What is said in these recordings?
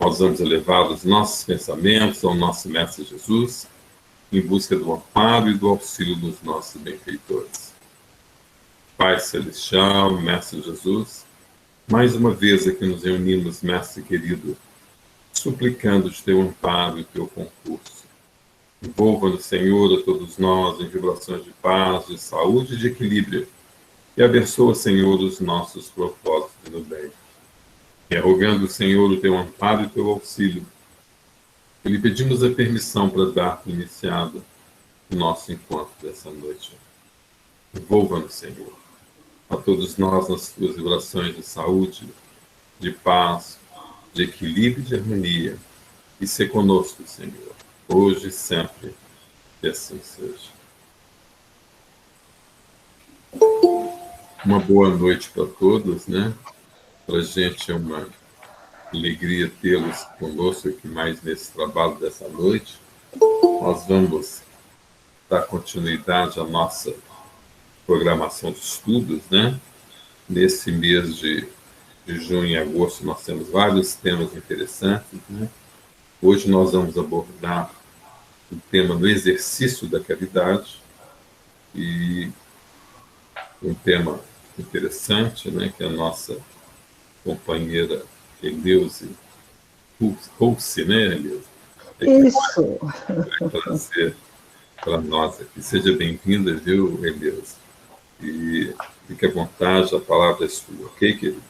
Nós vamos elevar os nossos pensamentos ao nosso Mestre Jesus, em busca do amparo e do auxílio dos nossos benfeitores. Pai Celestial, Mestre Jesus, mais uma vez aqui nos reunimos, Mestre querido, suplicando de teu amparo e teu concurso. Envolva-nos, Senhor, a todos nós em vibrações de paz, de saúde e de equilíbrio, e abençoa, Senhor, os nossos propósitos no bem. E rogando, Senhor, o teu amparo e o teu auxílio, e lhe pedimos a permissão para dar por iniciado o nosso encontro dessa noite. Envolva-nos, Senhor, a todos nós nas tuas vibrações de saúde, de paz, de equilíbrio e de harmonia, e ser conosco, Senhor, hoje e sempre, que assim seja. Uma boa noite para todos, né? Para a gente é uma alegria tê-los conosco aqui mais nesse trabalho dessa noite. Nós vamos dar continuidade à nossa programação de estudos, né? Nesse mês de junho e agosto nós temos vários temas interessantes, né? Hoje nós vamos abordar o tema do exercício da caridade e um tema interessante, né? Que a nossa companheira Eleuze Pulse, né, Eleuze? Isso! Vai trazer para nós aqui. Seja bem-vinda, viu, Eleuze? E fique à vontade, a palavra é sua, ok, querido?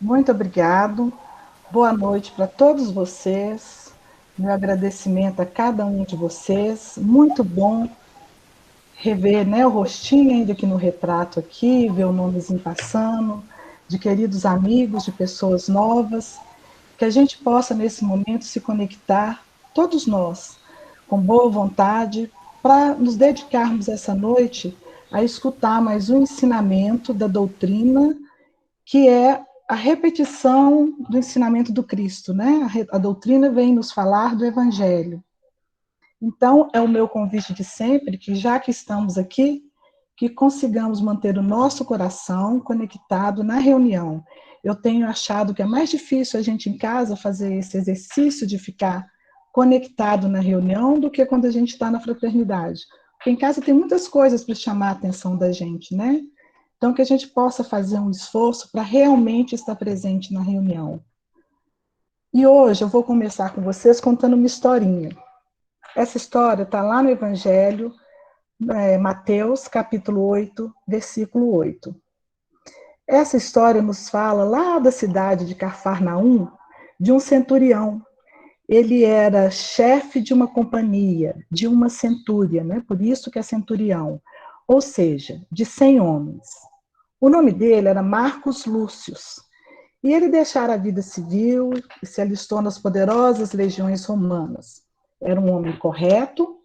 Muito obrigado. Boa noite para todos vocês. Meu agradecimento a cada um de vocês. Muito bom rever, né, o rostinho ainda aqui no retrato aqui, ver o nomezinho passando, de queridos amigos, de pessoas novas, que a gente possa nesse momento se conectar, todos nós, com boa vontade, para nos dedicarmos essa noite a escutar mais um ensinamento da doutrina, que é a repetição do ensinamento do Cristo, né? A doutrina vem nos falar do Evangelho. Então, é o meu convite de sempre, que já que estamos aqui, que consigamos manter o nosso coração conectado na reunião. Eu tenho achado que é mais difícil a gente em casa fazer esse exercício de ficar conectado na reunião do que quando a gente está na fraternidade. Porque em casa tem muitas coisas para chamar a atenção da gente, né? Então, que a gente possa fazer um esforço para realmente estar presente na reunião. E hoje eu vou começar com vocês contando uma historinha. Essa história está lá no Evangelho, Mateus, capítulo 8, versículo 8. Essa história nos fala lá da cidade de Cafarnaum, de um centurião. Ele era chefe de uma companhia, de uma centúria, né? Por isso que é centurião, ou seja, de 100 homens. O nome dele era Marcos Lúcius, e ele deixara a vida civil e se alistou nas poderosas legiões romanas. Era um homem correto,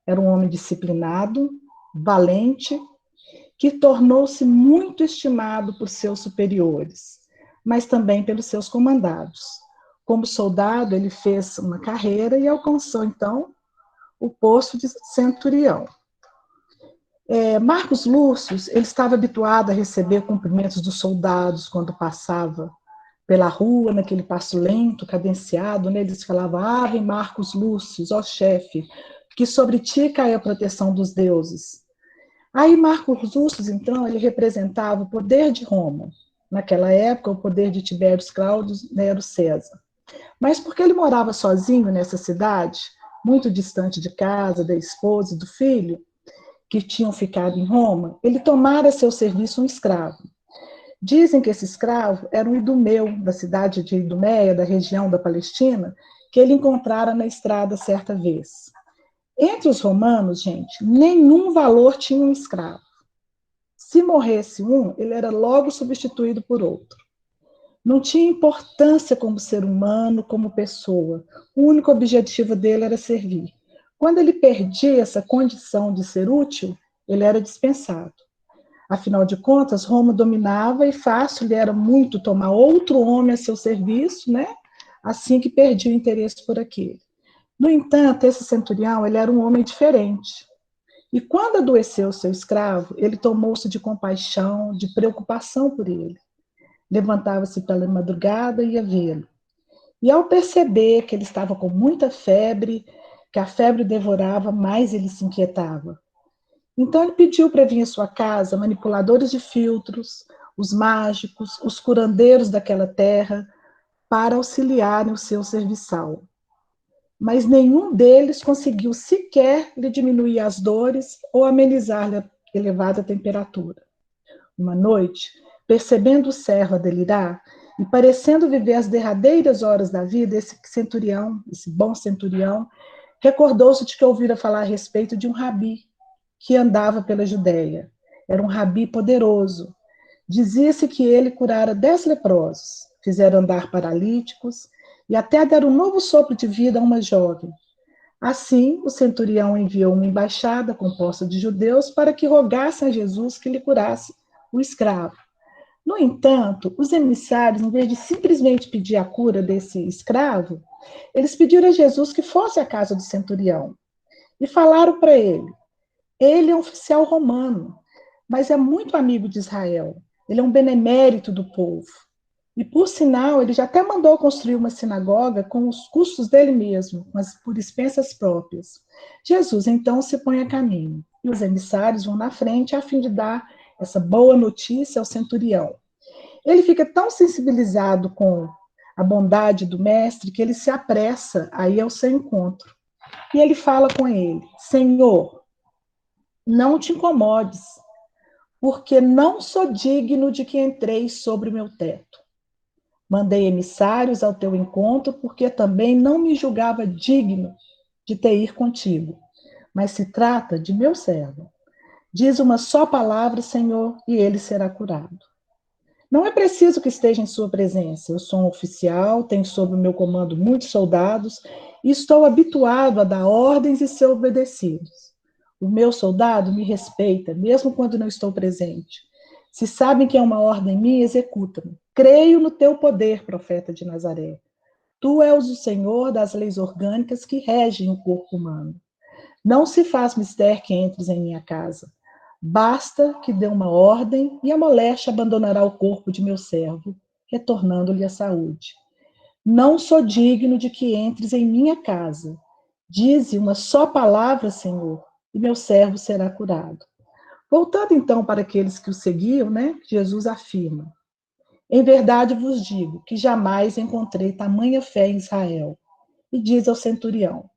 era um homem disciplinado, valente, que tornou-se muito estimado por seus superiores, mas também pelos seus comandados. Como soldado, ele fez uma carreira e alcançou, então, o posto de centurião. Marcos Lúcius, ele estava habituado a receber cumprimentos dos soldados quando passava pela rua, naquele passo lento, cadenciado, né? Eles falavam, Ave Marcos Lúcius, ó chefe, que sobre ti cai a proteção dos deuses. Aí Marcos Lúcius, então, ele representava o poder de Roma, naquela época o poder de Tibério Cláudio Nero César. Mas porque ele morava sozinho nessa cidade, muito distante de casa, da esposa e do filho, que tinham ficado em Roma, ele tomara a seu serviço um escravo. Dizem que esse escravo era um idumeu da cidade de Idumeia, da região da Palestina, que ele encontrara na estrada certa vez. Entre os romanos, gente, nenhum valor tinha um escravo. Se morresse um, ele era logo substituído por outro. Não tinha importância como ser humano, como pessoa. O único objetivo dele era servir. Quando ele perdia essa condição de ser útil, ele era dispensado. Afinal de contas, Roma dominava e fácil lhe era muito tomar outro homem a seu serviço, né? Assim que perdia o interesse por aquele. No entanto, esse centurião, ele era um homem diferente. E quando adoeceu seu escravo, ele tomou-se de compaixão, de preocupação por ele. Levantava-se pela madrugada e ia vê-lo. E ao perceber que ele estava com muita febre, que a febre devorava, mais ele se inquietava. Então ele pediu para vir à sua casa manipuladores de filtros, os mágicos, os curandeiros daquela terra, para auxiliarem o seu serviçal. Mas nenhum deles conseguiu sequer lhe diminuir as dores ou amenizar-lhe a elevada temperatura. Uma noite, percebendo o servo a delirar e parecendo viver as derradeiras horas da vida, esse centurião, esse bom centurião, recordou-se de que ouvira falar a respeito de um rabi que andava pela Judéia. Era um rabi poderoso. Dizia-se que ele curara 10 leprosos, fizera andar paralíticos e até dar um novo sopro de vida a uma jovem. Assim, o centurião enviou uma embaixada composta de judeus para que rogassem a Jesus que lhe curasse o escravo. No entanto, os emissários, em vez de simplesmente pedir a cura desse escravo, eles pediram a Jesus que fosse à casa do centurião e falaram para ele: ele é um oficial romano, mas é muito amigo de Israel. Ele é um benemérito do povo. E, por sinal, ele já até mandou construir uma sinagoga com os custos dele mesmo, mas por expensas próprias. Jesus, então, se põe a caminho. E os emissários vão na frente a fim de dar essa boa notícia ao centurião. Ele fica tão sensibilizado com a bondade do mestre que ele se apressa a ir ao seu encontro. E ele fala com ele: Senhor, não te incomodes, porque não sou digno de que entreis sobre o meu teto. Mandei emissários ao teu encontro, porque também não me julgava digno de ter ir contigo. Mas se trata de meu servo. Diz uma só palavra, Senhor, e ele será curado. Não é preciso que esteja em sua presença. Eu sou um oficial, tenho sob o meu comando muitos soldados e estou habituado a dar ordens e ser obedecidos. O meu soldado me respeita, mesmo quando não estou presente. Se sabem que é uma ordem minha, executam. Creio no teu poder, profeta de Nazaré. Tu és o Senhor das leis orgânicas que regem o corpo humano. Não se faz mister que entres em minha casa. Basta que dê uma ordem e a moléstia abandonará o corpo de meu servo, retornando-lhe a saúde. Não sou digno de que entres em minha casa. Dize uma só palavra, Senhor, e meu servo será curado. Voltando então para aqueles que o seguiam, Jesus afirma: em verdade vos digo que jamais encontrei tamanha fé em Israel. E diz ao centurião: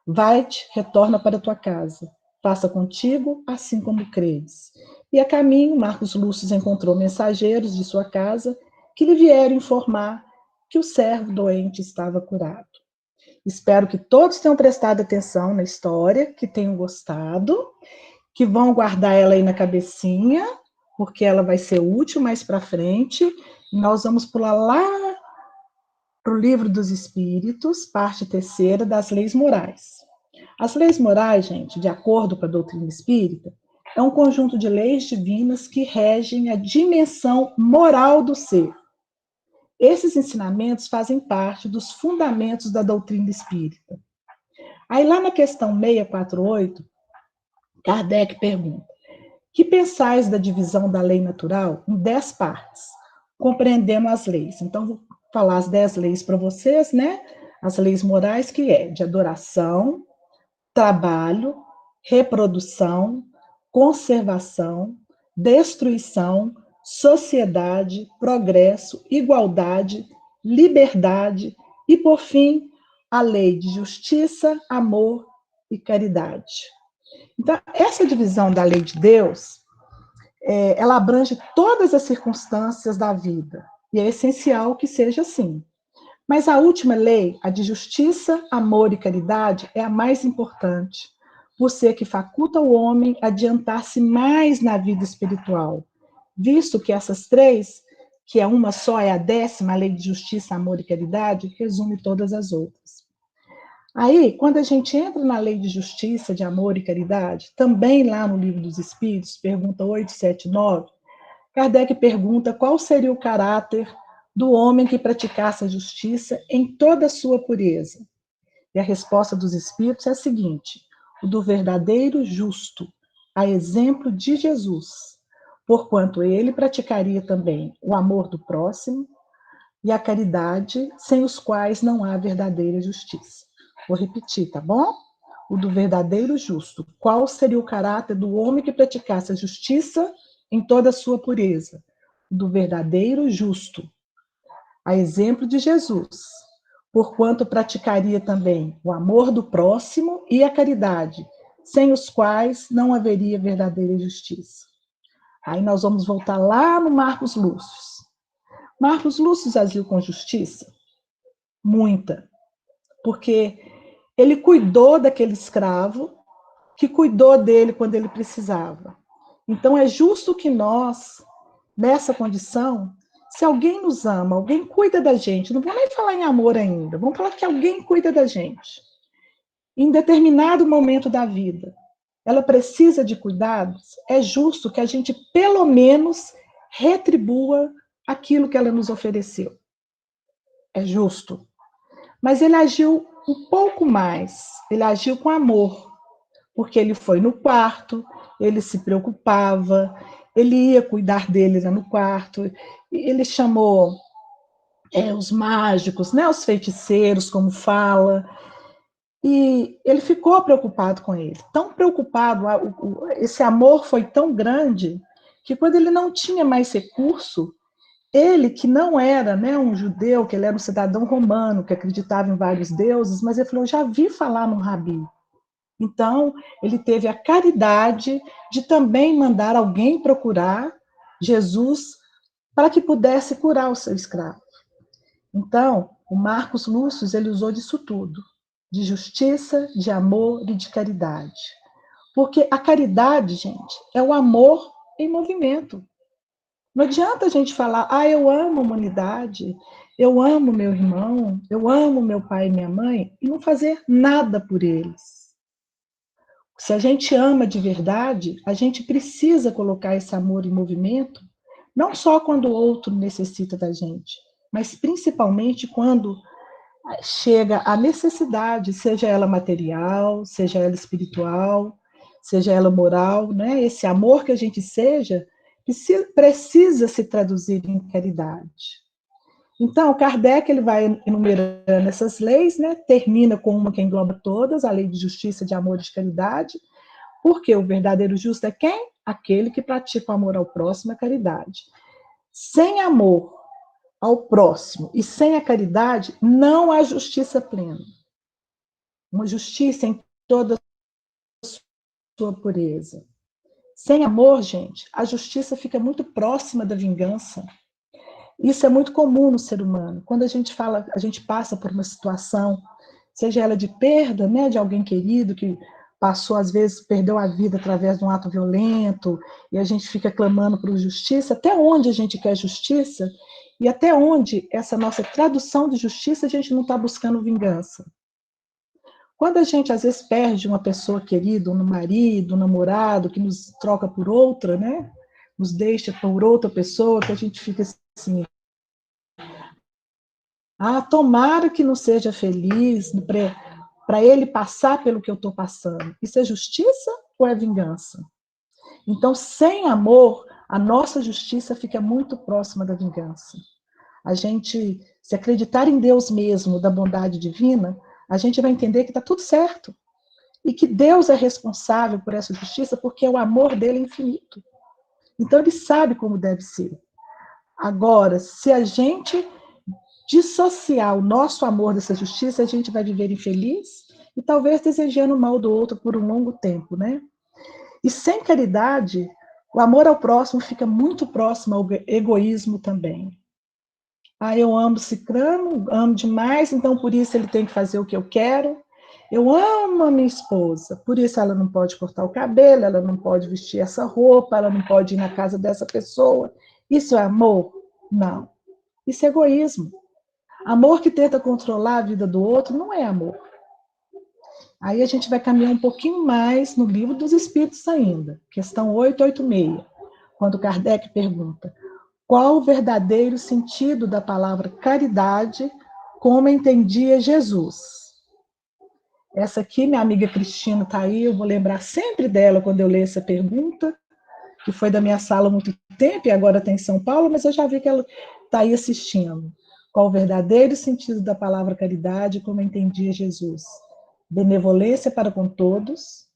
vai-te, retorna para tua casa. Faça contigo assim como credes. E a caminho, Marcos Lúcio encontrou mensageiros de sua casa que lhe vieram informar que o servo doente estava curado. Espero que todos tenham prestado atenção na história, que tenham gostado, que vão guardar ela aí na cabecinha, porque ela vai ser útil mais para frente. E nós vamos pular lá para o Livro dos Espíritos, parte 3ª, das leis morais. As leis morais, gente, de acordo com a doutrina espírita, é um conjunto de leis divinas que regem a dimensão moral do ser. Esses ensinamentos fazem parte dos fundamentos da doutrina espírita. Aí lá na questão 648, Kardec pergunta: que pensais da divisão da lei natural em 10 partes, compreendendo as leis? Então, vou falar as 10 leis para vocês, As leis morais, que é de adoração, trabalho, reprodução, conservação, destruição, sociedade, progresso, igualdade, liberdade e, por fim, a lei de justiça, amor e caridade. Então, essa divisão da lei de Deus, ela abrange todas as circunstâncias da vida, e é essencial que seja assim. Mas a última lei, a de justiça, amor e caridade, é a mais importante, por ser que faculta o homem adiantar-se mais na vida espiritual, visto que essas 3, que é uma só, é a 10ª, a lei de justiça, amor e caridade, resume todas as outras. Aí, quando a gente entra na lei de justiça, de amor e caridade, também lá no Livro dos Espíritos, pergunta 879, Kardec pergunta qual seria o caráter do homem que praticasse a justiça em toda a sua pureza. E a resposta dos Espíritos é a seguinte: o do verdadeiro justo, a exemplo de Jesus, porquanto ele praticaria também o amor do próximo, e a caridade, sem os quais não há verdadeira justiça. Vou repetir, tá bom? O do verdadeiro justo. Qual seria o caráter do homem que praticasse a justiça em toda a sua pureza? O do verdadeiro justo. A exemplo de Jesus, porquanto praticaria também o amor do próximo e a caridade, sem os quais não haveria verdadeira justiça. Aí nós vamos voltar lá no Marcos Lúcio. Marcos Lúcio agiu com justiça? Muita. Porque ele cuidou daquele escravo, que cuidou dele quando ele precisava. Então é justo que nós, nessa condição, se alguém nos ama, alguém cuida da gente, não vou nem falar em amor ainda, vamos falar que alguém cuida da gente. Em determinado momento da vida, ela precisa de cuidados, é justo que a gente, pelo menos, retribua aquilo que ela nos ofereceu. É justo. Mas ele agiu um pouco mais, ele agiu com amor, porque ele foi no quarto, ele se preocupava, ele ia cuidar dele lá no quarto, ele chamou os mágicos, né, os feiticeiros, como fala, e ele ficou preocupado com ele. Tão preocupado, esse amor foi tão grande, que quando ele não tinha mais recurso, ele, que não era, né, um judeu, que ele era um cidadão romano, que acreditava em vários deuses, mas ele falou, já vi falar no Rabi. Então, ele teve a caridade de também mandar alguém procurar Jesus para que pudesse curar o seu escravo. Então, o Marcos Lúcio, ele usou disso tudo, de justiça, de amor e de caridade. Porque a caridade, gente, é o amor em movimento. Não adianta a gente falar, eu amo a humanidade, eu amo meu irmão, eu amo meu pai e minha mãe, e não fazer nada por eles. Se a gente ama de verdade, a gente precisa colocar esse amor em movimento, não só quando o outro necessita da gente, mas principalmente quando chega a necessidade, seja ela material, seja ela espiritual, seja ela moral, né? Esse amor que a gente seja, precisa se traduzir em caridade. Então, Kardec ele vai enumerando essas leis, né? Termina com uma que engloba todas, a lei de justiça, de amor e de caridade, porque o verdadeiro justo é quem? Aquele que pratica o amor ao próximo e a caridade. Sem amor ao próximo e sem a caridade, não há justiça plena. Uma justiça em toda a sua pureza. Sem amor, gente, a justiça fica muito próxima da vingança. Isso é muito comum no ser humano. Quando a gente passa por uma situação, seja ela de perda, né, de alguém querido que passou, às vezes, perdeu a vida através de um ato violento, e a gente fica clamando por justiça, até onde a gente quer justiça, e até onde essa nossa tradução de justiça a gente não está buscando vingança. Quando a gente, às vezes, perde uma pessoa querida, um marido, um namorado, que nos troca por outra, né? Nos deixa por outra pessoa, que a gente fica assim, tomara que não seja feliz, para ele passar pelo que eu estou passando. Isso é justiça ou é vingança? Então, sem amor, a nossa justiça fica muito próxima da vingança. A gente, se acreditar em Deus mesmo, da bondade divina, a gente vai entender que está tudo certo. E que Deus é responsável por essa justiça, porque o amor dele é infinito. Então, ele sabe como deve ser. Agora, se a gente dissociar o nosso amor dessa justiça, a gente vai viver infeliz e talvez desejando o mal do outro por um longo tempo, né? E sem caridade, o amor ao próximo fica muito próximo ao egoísmo também. Eu amo Cicrano, amo demais, então por isso ele tem que fazer o que eu quero. Eu amo a minha esposa, por isso ela não pode cortar o cabelo, ela não pode vestir essa roupa, ela não pode ir na casa dessa pessoa. Isso é amor? Não. Isso é egoísmo. Amor que tenta controlar a vida do outro não é amor. Aí a gente vai caminhar um pouquinho mais no Livro dos Espíritos ainda, questão 886, quando Kardec pergunta: qual o verdadeiro sentido da palavra caridade, como entendia Jesus? Essa aqui, minha amiga Cristina está aí, eu vou lembrar sempre dela quando eu ler essa pergunta, que foi da minha sala há muito tempo e agora está em São Paulo, mas eu já vi que ela está aí assistindo. Qual o verdadeiro sentido da palavra caridade, como entendia Jesus? Benevolência para com todos,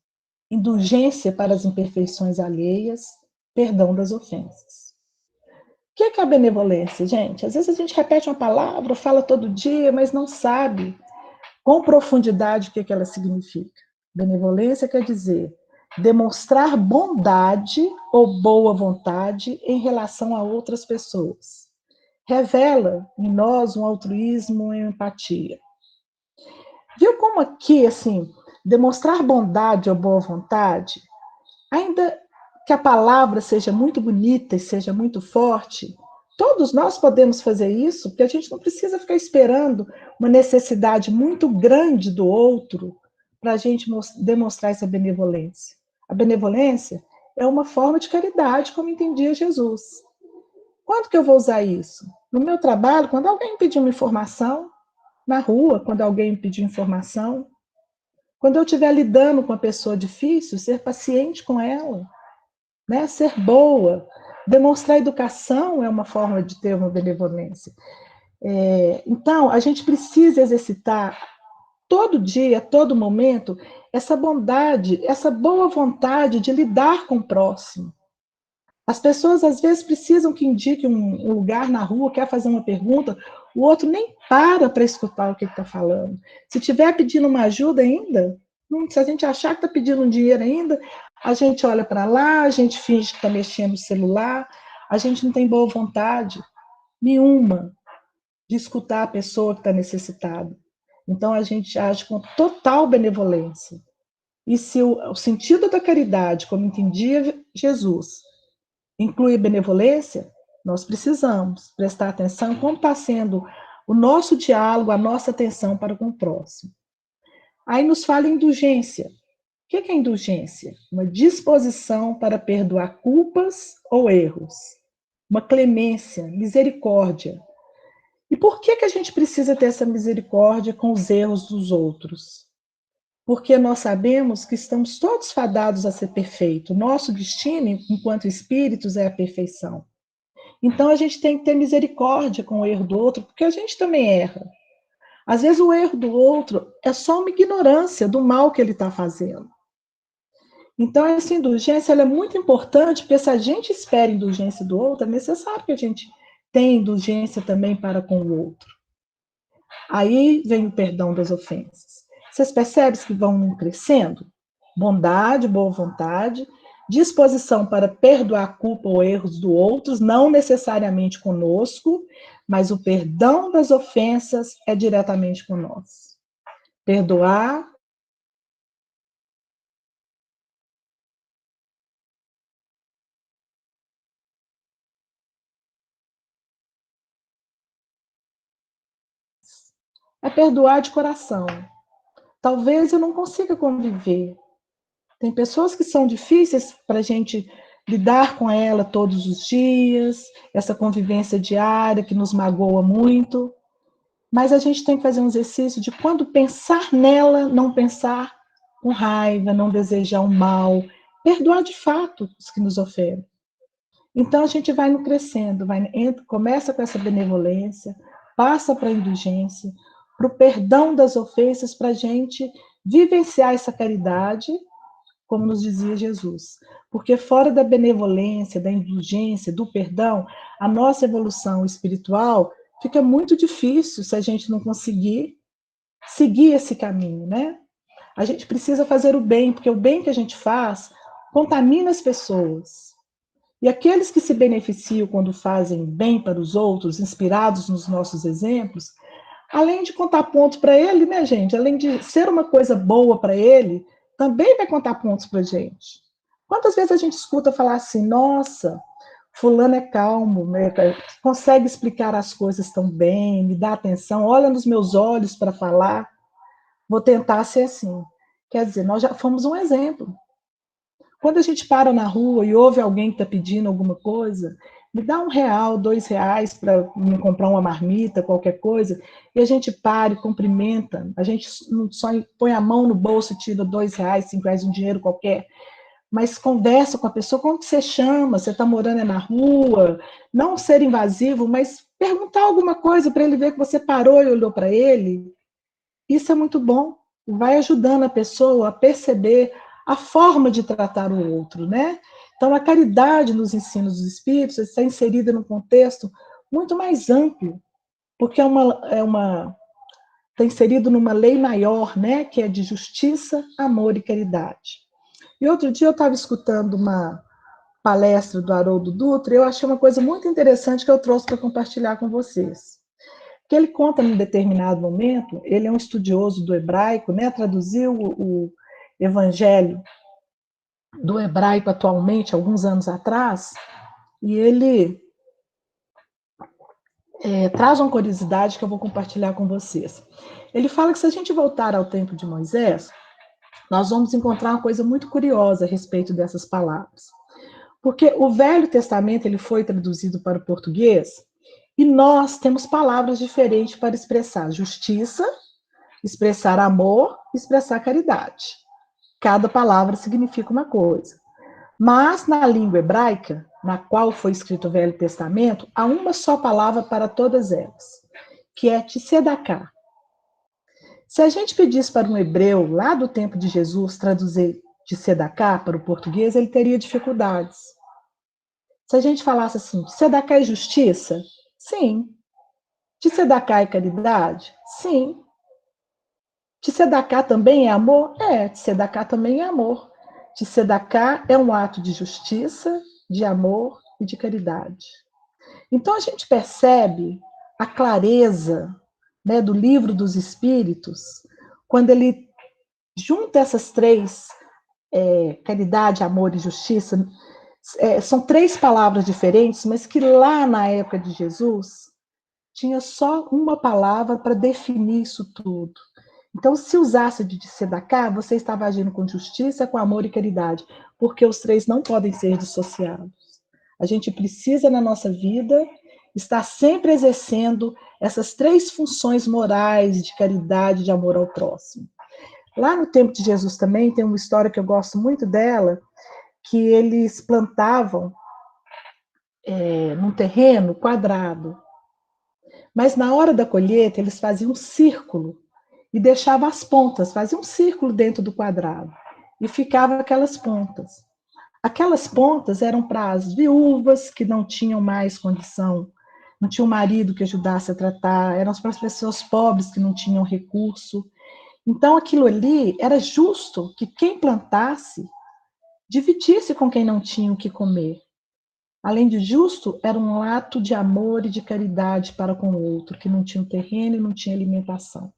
indulgência para as imperfeições alheias, perdão das ofensas. O que é a benevolência, gente? Às vezes a gente repete uma palavra, fala todo dia, mas não sabe com profundidade o que ela significa. Benevolência quer dizer demonstrar bondade ou boa vontade em relação a outras pessoas. Revela em nós um altruísmo e empatia. Viu como aqui, assim, demonstrar bondade ou boa vontade, ainda que a palavra seja muito bonita e seja muito forte, todos nós podemos fazer isso, porque a gente não precisa ficar esperando uma necessidade muito grande do outro para a gente demonstrar essa benevolência. A benevolência é uma forma de caridade, como entendia Jesus. Quando que eu vou usar isso? No meu trabalho, quando alguém me pedir uma informação, na rua, quando alguém me pedir informação, quando eu estiver lidando com uma pessoa difícil, ser paciente com ela, né? Ser boa. Demonstrar educação é uma forma de ter uma benevolência. Então, a gente precisa exercitar todo dia, a todo momento, essa bondade, essa boa vontade de lidar com o próximo. As pessoas, às vezes, precisam que indique um lugar na rua, quer fazer uma pergunta, o outro nem para escutar o que está falando. Se estiver pedindo uma ajuda ainda, se a gente achar que está pedindo um dinheiro ainda, a gente olha para lá, a gente finge que está mexendo no celular, a gente não tem boa vontade nenhuma de escutar a pessoa que está necessitada. Então, a gente age com total benevolência. E se o sentido da caridade, como entendia Jesus, inclui benevolência, nós precisamos prestar atenção como está sendo o nosso diálogo, a nossa atenção para com o próximo. Aí nos fala indulgência. O que é indulgência? Uma disposição para perdoar culpas ou erros. Uma clemência, misericórdia. E por que a gente precisa ter essa misericórdia com os erros dos outros? Porque nós sabemos que estamos todos fadados a ser perfeitos. Nosso destino, enquanto espíritos, é a perfeição. Então, a gente tem que ter misericórdia com o erro do outro, porque a gente também erra. Às vezes, o erro do outro é só uma ignorância do mal que ele está fazendo. Então, essa indulgência ela é muito importante, porque se a gente espera indulgência do outro, é necessário que a gente tenha indulgência também para com o outro. Aí vem o perdão das ofensas. Vocês percebem que vão crescendo? Bondade, boa vontade, disposição para perdoar a culpa ou erros do outro, não necessariamente conosco, mas o perdão das ofensas é diretamente com nós. Perdoar. É perdoar de coração. Talvez eu não consiga conviver. Tem pessoas que são difíceis para a gente lidar com ela todos os dias, essa convivência diária que nos magoa muito, mas a gente tem que fazer um exercício de quando pensar nela, não pensar com raiva, não desejar o mal, perdoar de fato os que nos ofendem. Então a gente vai no crescendo, começa com essa benevolência, passa para a indulgência, para o perdão das ofensas, para a gente vivenciar essa caridade, como nos dizia Jesus. Porque fora da benevolência, da indulgência, do perdão, a nossa evolução espiritual fica muito difícil se a gente não conseguir seguir esse caminho, né? A gente precisa fazer o bem, porque o bem que a gente faz contamina as pessoas. E aqueles que se beneficiam quando fazem bem para os outros, inspirados nos nossos exemplos, além de contar pontos para ele, né, gente? Além de ser uma coisa boa para ele, também vai contar pontos para a gente. Quantas vezes a gente escuta falar assim, nossa, fulano é calmo, né? Consegue explicar as coisas tão bem, me dá atenção, olha nos meus olhos para falar, vou tentar ser assim. Quer dizer, nós já fomos um exemplo. Quando a gente para na rua e ouve alguém que está pedindo alguma coisa, me dá R$1, R$2 para me comprar uma marmita, qualquer coisa, e a gente para e cumprimenta, a gente não só põe a mão no bolso e tira R$2, R$5, um dinheiro qualquer, mas conversa com a pessoa, como que você chama, você está morando na rua, não ser invasivo, mas perguntar alguma coisa para ele ver que você parou e olhou para ele, isso é muito bom. Vai ajudando a pessoa a perceber a forma de tratar o outro, né? Então, a caridade nos ensinos dos espíritos está inserida num contexto muito mais amplo, porque está inserido numa lei maior, né? Que é de justiça, amor e caridade. E outro dia eu estava escutando uma palestra do Haroldo Dutra e eu achei uma coisa muito interessante que eu trouxe para compartilhar com vocês. Que ele conta num determinado momento, ele é um estudioso do hebraico, né? Traduziu o evangelho do hebraico atualmente, alguns anos atrás, e ele traz uma curiosidade que eu vou compartilhar com vocês. Ele fala que se a gente voltar ao tempo de Moisés, nós vamos encontrar uma coisa muito curiosa a respeito dessas palavras. Porque o Velho Testamento ele foi traduzido para o português e nós temos palavras diferentes para expressar justiça, expressar amor, expressar caridade. Cada palavra significa uma coisa. Mas na língua hebraica, na qual foi escrito o Velho Testamento, há uma só palavra para todas elas, que é tzedaká. Se a gente pedisse para um hebreu lá do tempo de Jesus traduzir tzedaká para o português, ele teria dificuldades. Se a gente falasse assim, tzedaká é justiça? Sim. Tzedaká é caridade? Sim. Tzedaká também é amor? Tzedaká também é amor. Tzedaká é um ato de justiça, de amor e de caridade. Então a gente percebe a clareza, né, do Livro dos Espíritos, quando ele junta essas três, caridade, amor e justiça, são três palavras diferentes, mas que lá na época de Jesus tinha só uma palavra para definir isso tudo. Então, se usasse de tzedaká, você estava agindo com justiça, com amor e caridade, porque os três não podem ser dissociados. A gente precisa, na nossa vida, estar sempre exercendo essas três funções morais de caridade, de amor ao próximo. Lá no tempo de Jesus também tem uma história que eu gosto muito dela, que eles plantavam num terreno quadrado. Mas na hora da colheita, eles faziam um círculo e deixavam as pontas, faziam um círculo dentro do quadrado. E ficavam aquelas pontas. Aquelas pontas eram para as viúvas que não tinham mais condição, não tinham marido que ajudasse a tratar, eram para as pessoas pobres que não tinham recurso. Então, aquilo ali era justo que quem plantasse dividisse com quem não tinha o que comer. Além de justo, era um ato de amor e de caridade para com o outro, que não tinha um terreno e não tinha alimentação.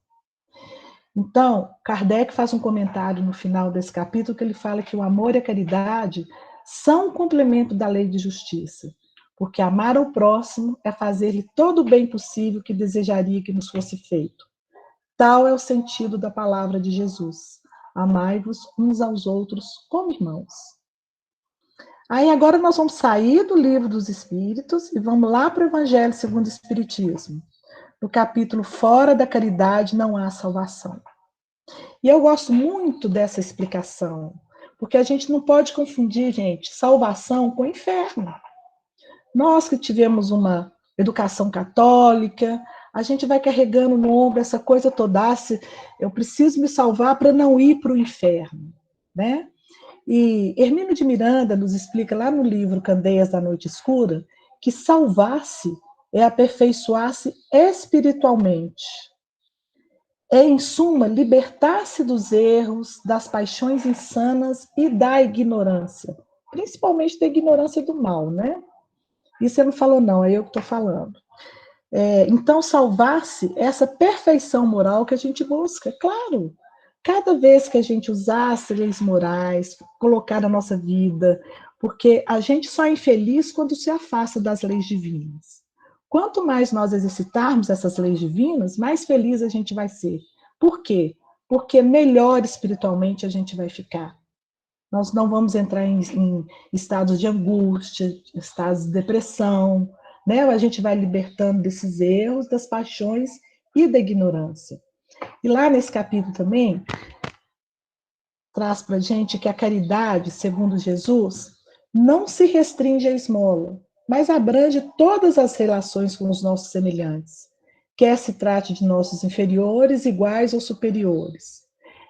Então, Kardec faz um comentário no final desse capítulo que ele fala que o amor e a caridade são um complemento da lei de justiça, porque amar ao próximo é fazer-lhe todo o bem possível que desejaria que nos fosse feito. Tal é o sentido da palavra de Jesus. Amai-vos uns aos outros como irmãos. Aí agora nós vamos sair do Livro dos Espíritos e vamos lá para o Evangelho segundo o Espiritismo. No capítulo Fora da Caridade não há salvação. E eu gosto muito dessa explicação, porque a gente não pode confundir, gente, salvação com inferno. Nós que tivemos uma educação católica, a gente vai carregando no ombro essa coisa toda, eu preciso me salvar para não ir para o inferno, né? E Hermínio de Miranda nos explica lá no livro Candeias da Noite Escura que salvar-se é aperfeiçoar-se espiritualmente. É, em suma, libertar-se dos erros, das paixões insanas e da ignorância. Principalmente da ignorância do mal, né? Isso você não falou não, é eu que estou falando. Então, salvar-se é essa perfeição moral que a gente busca, claro. Cada vez que a gente usar as leis morais, colocar na nossa vida, porque a gente só é infeliz quando se afasta das leis divinas. Quanto mais nós exercitarmos essas leis divinas, mais feliz a gente vai ser. Por quê? Porque melhor espiritualmente a gente vai ficar. Nós não vamos entrar em estados de angústia, estados de depressão, né? A gente vai libertando desses erros, das paixões e da ignorância. E lá nesse capítulo também, traz para a gente que a caridade, segundo Jesus, não se restringe à esmola, mas abrange todas as relações com os nossos semelhantes, quer se trate de nossos inferiores, iguais ou superiores.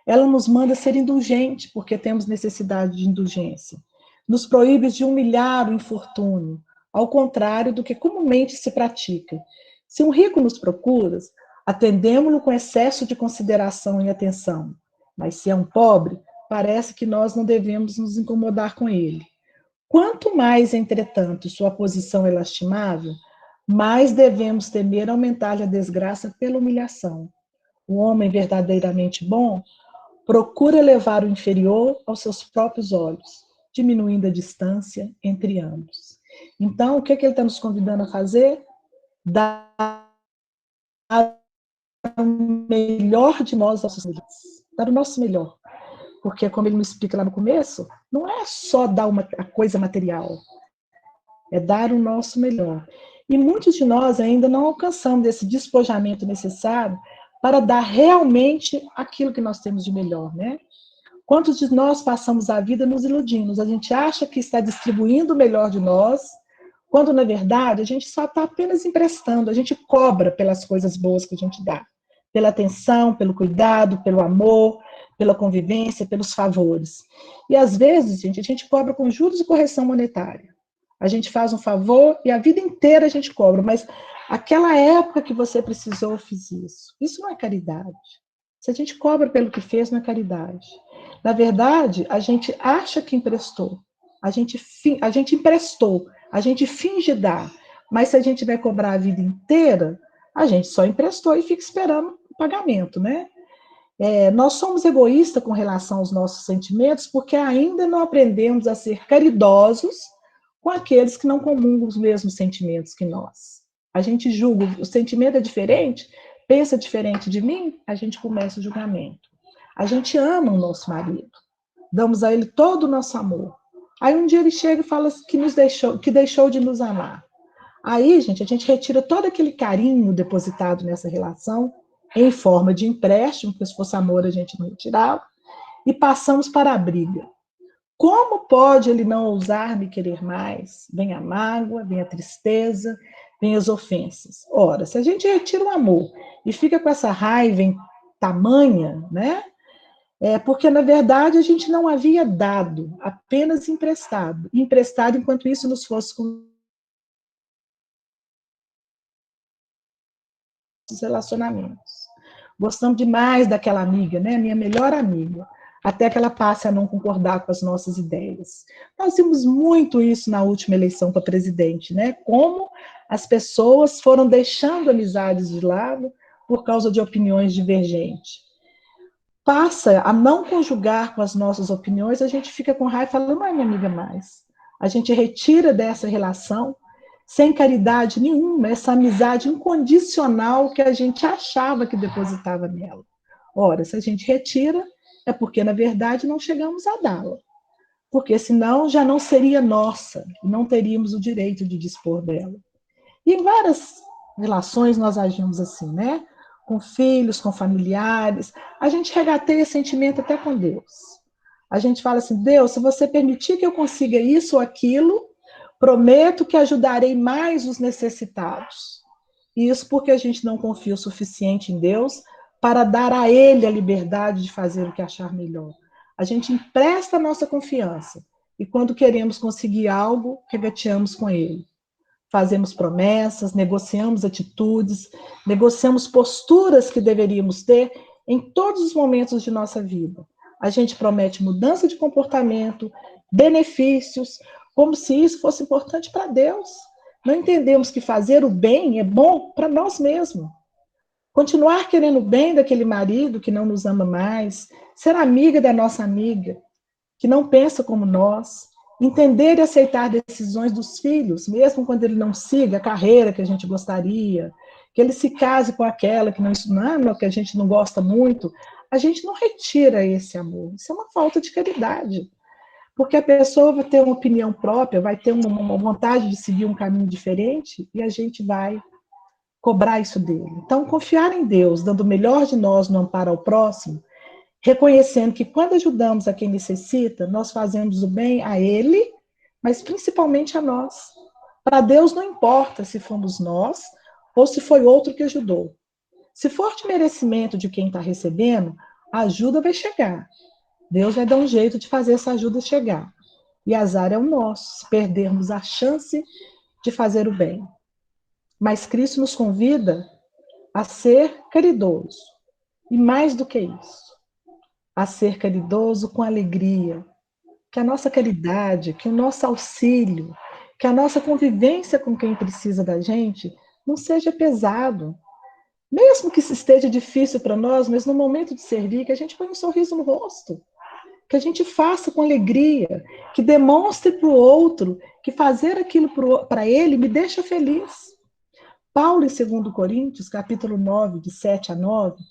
Ela nos manda ser indulgente, porque temos necessidade de indulgência. Nos proíbe de humilhar o infortúnio, ao contrário do que comumente se pratica. Se um rico nos procura, atendemo-lo com excesso de consideração e atenção. Mas se é um pobre, parece que nós não devemos nos incomodar com ele. Quanto mais, entretanto, sua posição é lastimável, mais devemos temer aumentar-lhe a desgraça pela humilhação. O homem verdadeiramente bom procura levar o inferior aos seus próprios olhos, diminuindo a distância entre ambos. Então, o que ele está nos convidando a fazer? Dar o melhor de nós aos nossos semelhantes. Dar o nosso melhor. Porque, como ele nos explica lá no começo, não é só dar a coisa material, é dar o nosso melhor. E muitos de nós ainda não alcançamos esse despojamento necessário para dar realmente aquilo que nós temos de melhor, né? Quantos de nós passamos a vida nos iludindo? A gente acha que está distribuindo o melhor de nós, quando, na verdade, a gente só está apenas emprestando, a gente cobra pelas coisas boas que a gente dá, pela atenção, pelo cuidado, pelo amor, pela convivência, pelos favores. E, às vezes, a gente cobra com juros e correção monetária. A gente faz um favor e a vida inteira a gente cobra, mas aquela época que você precisou, eu fiz isso. Isso não é caridade. Se a gente cobra pelo que fez, não é caridade. Na verdade, a gente acha que emprestou. A gente emprestou. A gente finge dar. Mas se a gente vai cobrar a vida inteira, a gente só emprestou e fica esperando o pagamento, né? Nós somos egoístas com relação aos nossos sentimentos porque ainda não aprendemos a ser caridosos com aqueles que não comungam os mesmos sentimentos que nós. A gente julga, o sentimento é diferente, pensa diferente de mim, a gente começa o julgamento. A gente ama o nosso marido, damos a ele todo o nosso amor. Aí um dia ele chega e fala que deixou de nos amar. Aí, gente, a gente retira todo aquele carinho depositado nessa relação, em forma de empréstimo, porque se fosse amor a gente não retirava, e passamos para a briga. Como pode ele não ousar me querer mais? Vem a mágoa, vem a tristeza, vem as ofensas. Ora, se a gente retira o amor e fica com essa raiva em tamanha, né? É porque, na verdade, a gente não havia dado, apenas emprestado. Emprestado enquanto isso nos fosse com os relacionamentos. Gostamos demais daquela amiga, né? Minha melhor amiga. Até que ela passe a não concordar com as nossas ideias. Nós vimos muito isso na última eleição para presidente, né? Como as pessoas foram deixando amizades de lado por causa de opiniões divergentes. Passa a não conjugar com as nossas opiniões, a gente fica com raiva e fala, não é minha amiga mais. A gente retira dessa relação, sem caridade nenhuma, essa amizade incondicional que a gente achava que depositava nela. Ora, se a gente retira, é porque, na verdade, não chegamos a dá-la. Porque senão já não seria nossa, não teríamos o direito de dispor dela. E em várias relações nós agimos assim, né? Com filhos, com familiares, a gente regateia sentimento até com Deus. A gente fala assim, Deus, se você permitir que eu consiga isso ou aquilo, prometo que ajudarei mais os necessitados. Isso porque a gente não confia o suficiente em Deus para dar a Ele a liberdade de fazer o que achar melhor. A gente empresta a nossa confiança e quando queremos conseguir algo, regateamos com Ele. Fazemos promessas, negociamos atitudes, negociamos posturas que deveríamos ter em todos os momentos de nossa vida. A gente promete mudança de comportamento, benefícios, como se isso fosse importante para Deus. Não entendemos que fazer o bem é bom para nós mesmos. Continuar querendo o bem daquele marido que não nos ama mais, ser amiga da nossa amiga, que não pensa como nós, entender e aceitar decisões dos filhos, mesmo quando ele não siga a carreira que a gente gostaria, que ele se case com aquela que que a gente não gosta muito, a gente não retira esse amor. Isso é uma falta de caridade. Porque a pessoa vai ter uma opinião própria, vai ter uma vontade de seguir um caminho diferente, e a gente vai cobrar isso dele. Então, confiar em Deus, dando o melhor de nós no amparo ao próximo, reconhecendo que quando ajudamos a quem necessita, nós fazemos o bem a ele, mas principalmente a nós, Para Deus não importa se fomos nós ou se foi outro que ajudou. Se for de merecimento de quem está recebendo, a ajuda vai chegar. Deus vai dar um jeito de fazer essa ajuda chegar. E azar é o nosso, se perdermos a chance de fazer o bem. Mas Cristo nos convida a ser caridoso. E mais do que isso, a ser caridoso com alegria. Que a nossa caridade, que o nosso auxílio, que a nossa convivência com quem precisa da gente não seja pesado. Mesmo que isso esteja difícil para nós, mas no momento de servir, que a gente põe um sorriso no rosto. Que a gente faça com alegria, que demonstre para o outro que fazer aquilo para ele me deixa feliz. Paulo, em 2 Coríntios, capítulo 9, de 7 a 9,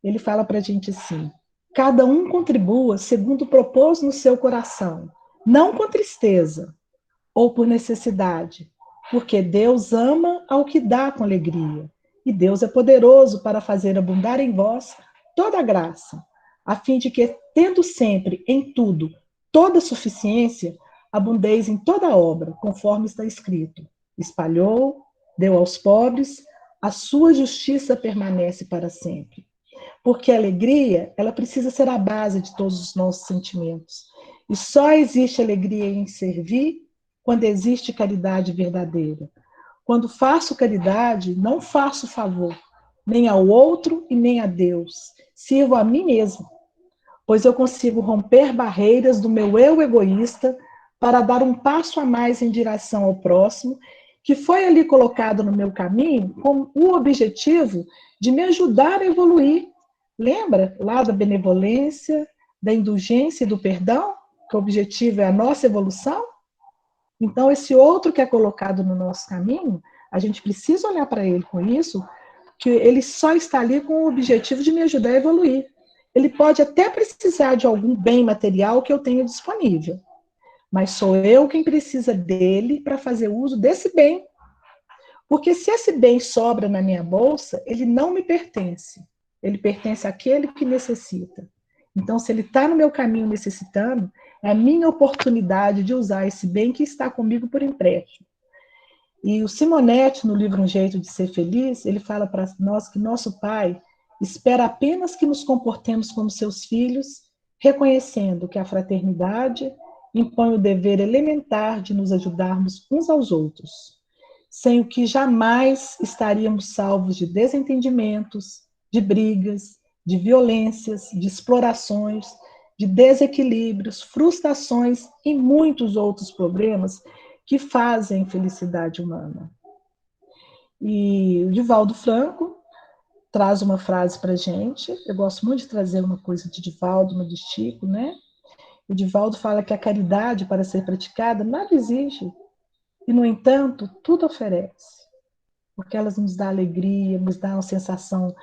ele fala para a gente assim: cada um contribua segundo propôs no seu coração, não com tristeza ou por necessidade, porque Deus ama ao que dá com alegria, e Deus é poderoso para fazer abundar em vós toda a graça, a fim de que, tendo sempre, em tudo, toda suficiência, abundeis em toda obra, conforme está escrito. Espalhou, deu aos pobres, a sua justiça permanece para sempre. Porque a alegria, ela precisa ser a base de todos os nossos sentimentos. E só existe alegria em servir quando existe caridade verdadeira. Quando faço caridade, não faço favor, nem ao outro e nem a Deus. Sirvo a mim mesmo, pois eu consigo romper barreiras do meu eu egoísta para dar um passo a mais em direção ao próximo, que foi ali colocado no meu caminho com o objetivo de me ajudar a evoluir. Lembra lá da benevolência, da indulgência e do perdão? Que o objetivo é a nossa evolução? Então, esse outro que é colocado no nosso caminho, a gente precisa olhar para ele com isso, que ele só está ali com o objetivo de me ajudar a evoluir. Ele pode até precisar de algum bem material que eu tenha disponível, mas sou eu quem precisa dele para fazer uso desse bem. Porque se esse bem sobra na minha bolsa, ele não me pertence. Ele pertence àquele que necessita. Então, se ele está no meu caminho necessitando, é a minha oportunidade de usar esse bem que está comigo por empréstimo. E o Simonetti, no livro Um Jeito de Ser Feliz, ele fala para nós que nosso Pai espera apenas que nos comportemos como seus filhos, reconhecendo que a fraternidade impõe o dever elementar de nos ajudarmos uns aos outros, sem o que jamais estaríamos salvos de desentendimentos, de brigas, de violências, de explorações, de desequilíbrios, frustrações e muitos outros problemas que fazem a infelicidade humana. E o Divaldo Franco traz uma frase para a gente. Eu gosto muito de trazer uma coisa de Divaldo, uma de Chico, né? O Divaldo fala que a caridade, para ser praticada, nada exige. E, no entanto, tudo oferece. Porque elas nos dão alegria, nos dão a sensação,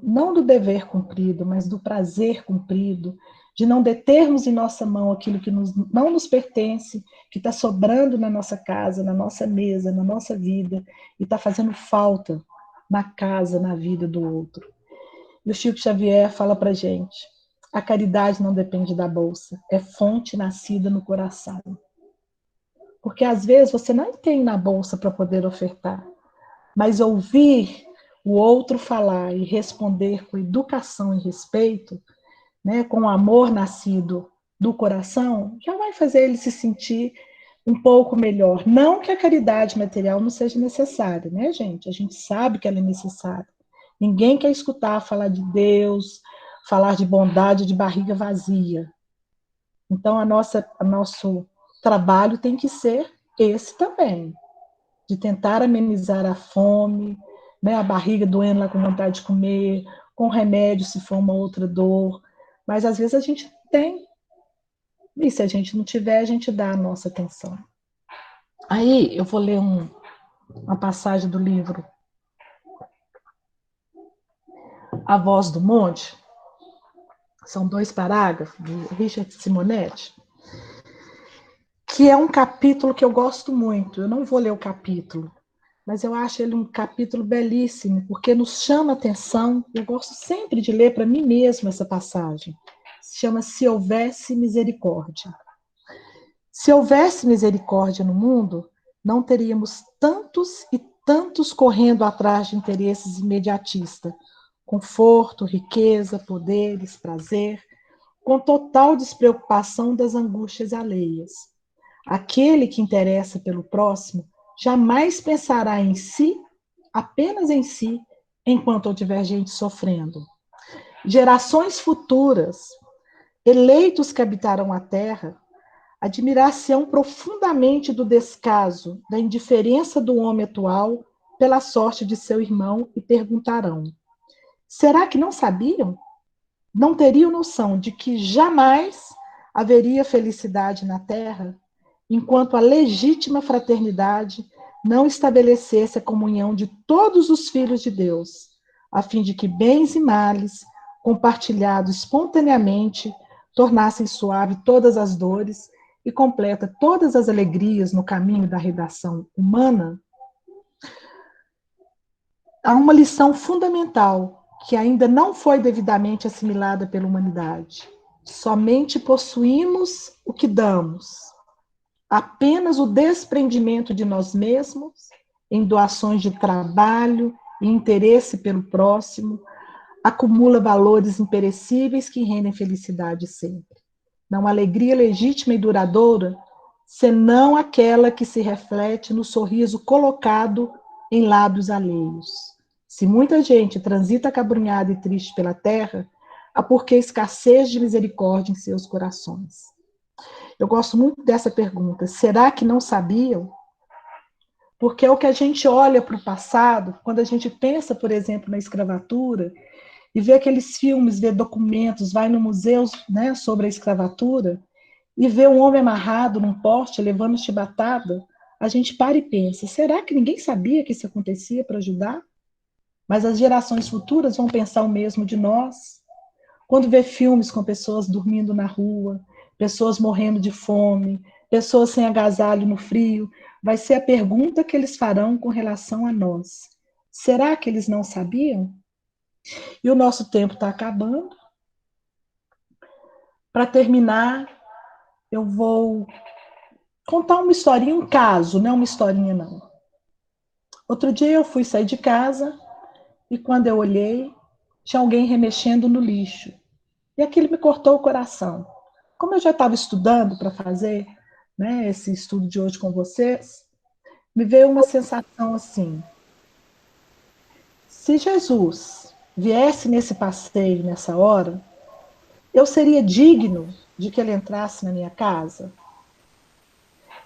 não do dever cumprido, mas do prazer cumprido, de não determos em nossa mão aquilo que não nos pertence, que está sobrando na nossa casa, na nossa mesa, na nossa vida, e está fazendo falta na casa, na vida do outro. E o Chico Xavier fala para a gente, a caridade não depende da bolsa, é fonte nascida no coração. Porque às vezes você não tem na bolsa para poder ofertar, mas ouvir o outro falar e responder com educação e respeito, né, com amor nascido do coração, já vai fazer ele se sentir um pouco melhor. Não que a caridade material não seja necessária, né, gente? A gente sabe que ela é necessária. Ninguém quer escutar falar de Deus, falar de bondade de barriga vazia. Então, nosso trabalho tem que ser esse também, de tentar amenizar a fome, né, a barriga doendo lá com vontade de comer, com remédio se for uma outra dor, mas às vezes a gente tem, e se a gente não tiver, a gente dá a nossa atenção. Aí eu vou ler uma passagem do livro A Voz do Monte, são 2 parágrafos, de Richard Simonetti, que é um capítulo que eu gosto muito. Eu não vou ler o capítulo, mas eu acho ele um capítulo belíssimo, porque nos chama a atenção. Eu gosto sempre de ler para mim mesmo essa passagem. Se chama Se Houvesse Misericórdia. Se houvesse misericórdia no mundo, não teríamos tantos e tantos correndo atrás de interesses imediatistas, conforto, riqueza, poderes, prazer, com total despreocupação das angústias alheias. Aquele que interessa pelo próximo jamais pensará em si, apenas em si, enquanto houver gente sofrendo. Gerações futuras, eleitos que habitarão a terra, admirar-se-ão profundamente do descaso, da indiferença do homem atual pela sorte de seu irmão e perguntarão: será que não sabiam? Não teriam noção de que jamais haveria felicidade na terra enquanto a legítima fraternidade não estabelecesse a comunhão de todos os filhos de Deus, a fim de que bens e males, compartilhados espontaneamente, tornassem suave todas as dores e completa todas as alegrias no caminho da redação humana? Há uma lição fundamental que ainda não foi devidamente assimilada pela humanidade. Somente possuímos o que damos. Apenas o desprendimento de nós mesmos, em doações de trabalho e interesse pelo próximo, acumula valores imperecíveis que rendem felicidade sempre. Não há alegria legítima e duradoura, senão aquela que se reflete no sorriso colocado em lábios alheios. Se muita gente transita acabrunhada e triste pela terra, há porque escassez de misericórdia em seus corações. Eu gosto muito dessa pergunta. Será que não sabiam? Porque é o que a gente olha para o passado, quando a gente pensa, por exemplo, na escravatura, e vê aqueles filmes, vê documentos, vai no museu, né, sobre a escravatura, e vê um homem amarrado num poste, levando chibatada, a gente para e pensa, será que ninguém sabia que isso acontecia para ajudar? Mas as gerações futuras vão pensar o mesmo de nós. Quando vê filmes com pessoas dormindo na rua, pessoas morrendo de fome, pessoas sem agasalho no frio, vai ser a pergunta que eles farão com relação a nós. Será que eles não sabiam? E o nosso tempo está acabando. Para terminar, eu vou contar uma historinha, um caso, não é uma historinha não. Outro dia eu fui sair de casa e quando eu olhei, tinha alguém remexendo no lixo. E aquilo me cortou o coração. Como eu já estava estudando para fazer, né, esse estudo de hoje com vocês, me veio uma sensação assim: se Jesus viesse nesse passeio, nessa hora, eu seria digno de que ele entrasse na minha casa?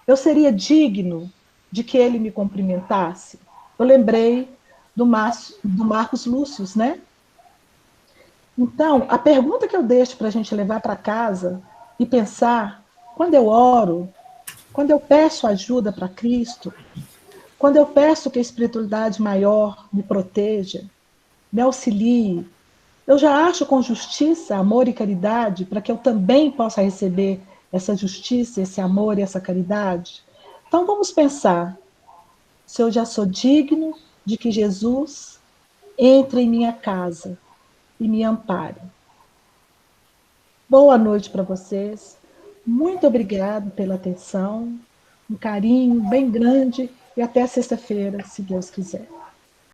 Eu seria digno de que ele me cumprimentasse? Eu lembrei do Marcos Lúcius, né? Então, a pergunta que eu deixo para a gente levar para casa e pensar, quando eu oro, quando eu peço ajuda para Cristo, quando eu peço que a espiritualidade maior me proteja, me auxilie, eu já acho com justiça, amor e caridade para que eu também possa receber essa justiça, esse amor e essa caridade? Então vamos pensar, se eu já sou digno de que Jesus entre em minha casa e me ampare. Boa noite para vocês. Muito obrigado pela atenção, um carinho bem grande e até sexta-feira, se Deus quiser.